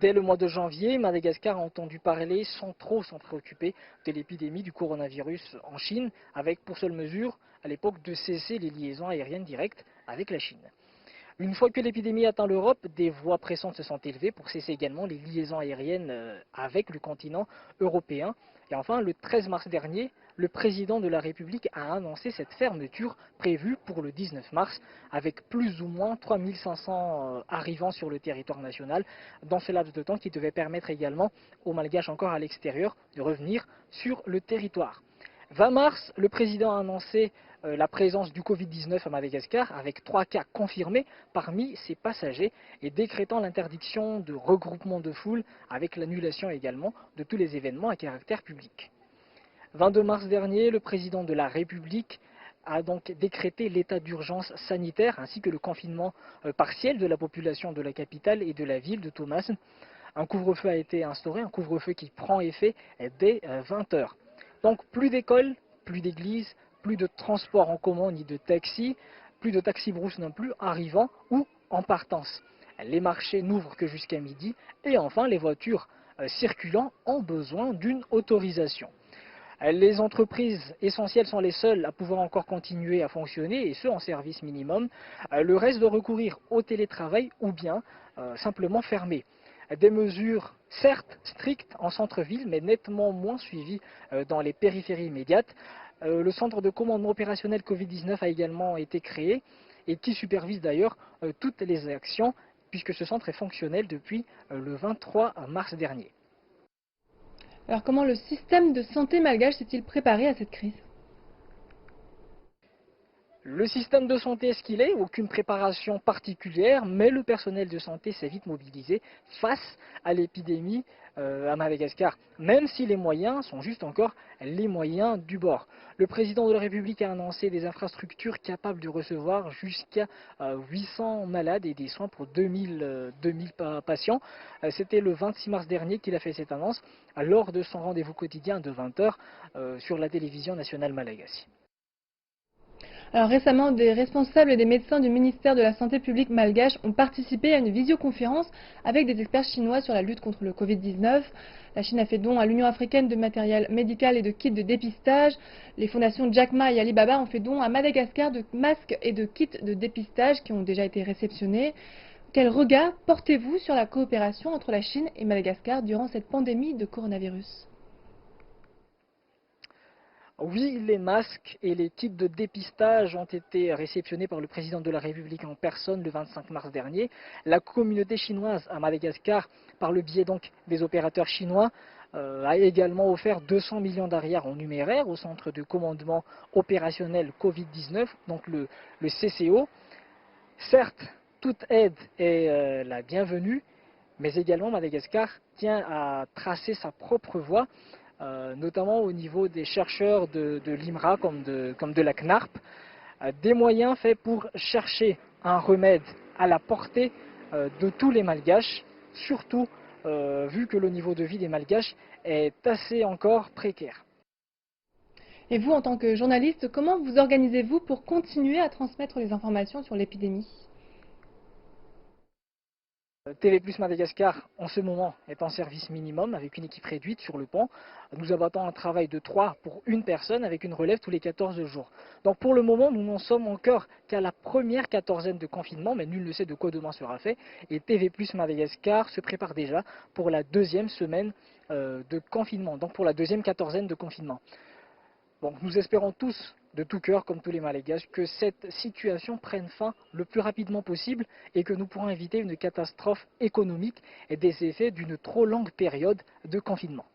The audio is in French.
Dès le mois de janvier, Madagascar a entendu parler sans trop s'en préoccuper de l'épidémie du coronavirus en Chine, avec pour seule mesure à l'époque de cesser les liaisons aériennes directes avec la Chine. Une fois que l'épidémie atteint l'Europe, des voix pressantes se sont élevées pour cesser également les liaisons aériennes avec le continent européen. Et enfin, le 13 mars dernier, le président de la République a annoncé cette fermeture prévue pour le 19 mars, avec plus ou moins 3500 arrivants sur le territoire national dans ce laps de temps qui devait permettre également aux Malgaches encore à l'extérieur de revenir sur le territoire. 20 mars, le président a annoncé la présence du Covid-19 à Madagascar avec 3 cas confirmés parmi ses passagers et décrétant l'interdiction de regroupement de foule avec l'annulation également de tous les événements à caractère public. 22 mars dernier, le président de la République a donc décrété l'état d'urgence sanitaire ainsi que le confinement partiel de la population de la capitale et de la ville de Thomas. Un couvre-feu a été instauré, un couvre-feu qui prend effet dès 20 heures. Donc plus d'écoles, plus d'églises, plus de transports en commun ni de taxis, plus de taxis-brousses non plus arrivant ou en partance. Les marchés n'ouvrent que jusqu'à midi et enfin les voitures circulant ont besoin d'une autorisation. Les entreprises essentielles sont les seules à pouvoir encore continuer à fonctionner et ce en service minimum. Le reste doit recourir au télétravail ou bien simplement fermer. Des mesures certes strictes en centre-ville mais nettement moins suivies dans les périphéries immédiates. Le centre de commandement opérationnel Covid-19 a également été créé et qui supervise d'ailleurs toutes les actions puisque ce centre est fonctionnel depuis le 23 mars dernier. Alors comment le système de santé malgache s'est-il préparé à cette crise? Le système de santé est ce qu'il est, aucune préparation particulière, mais le personnel de santé s'est vite mobilisé face à l'épidémie à Madagascar, même si les moyens sont juste encore les moyens du bord. Le président de la République a annoncé des infrastructures capables de recevoir jusqu'à 800 malades et des soins pour 2000 patients. C'était le 26 mars dernier qu'il a fait cette annonce lors de son rendez-vous quotidien de 20 heures sur la télévision nationale malagasy. Alors récemment, des responsables et des médecins du ministère de la Santé publique malgache ont participé à une visioconférence avec des experts chinois sur la lutte contre le Covid-19. La Chine a fait don à l'Union africaine de matériel médical et de kits de dépistage. Les fondations Jack Ma et Alibaba ont fait don à Madagascar de masques et de kits de dépistage qui ont déjà été réceptionnés. Quel regard portez-vous sur la coopération entre la Chine et Madagascar durant cette pandémie de coronavirus ? Oui, les masques et les kits de dépistage ont été réceptionnés par le président de la République en personne le 25 mars dernier. La communauté chinoise à Madagascar, par le biais donc des opérateurs chinois, a également offert 200 millions d'ariars en numéraire au centre de commandement opérationnel Covid-19, donc le CCO. Certes, toute aide est la bienvenue, mais également Madagascar tient à tracer sa propre voie, notamment au niveau des chercheurs de l'IMRA comme de la CNARP, des moyens faits pour chercher un remède à la portée de tous les Malgaches, surtout vu que le niveau de vie des Malgaches est assez encore précaire. Et vous, en tant que journaliste, comment vous organisez-vous pour continuer à transmettre les informations sur l'épidémie ? TV Plus Madagascar, en ce moment, est en service minimum avec une équipe réduite sur le pont. Nous abattons un travail de 3 pour une personne avec une relève tous les 14 jours. Donc pour le moment, nous n'en sommes encore qu'à la première quatorzaine de confinement, mais nul ne sait de quoi demain sera fait. Et TV Plus Madagascar se prépare déjà pour la deuxième semaine de confinement, donc pour la deuxième quatorzaine de confinement. Donc nous espérons tous, de tout cœur, comme tous les Malgaches, que cette situation prenne fin le plus rapidement possible et que nous pourrons éviter une catastrophe économique et des effets d'une trop longue période de confinement.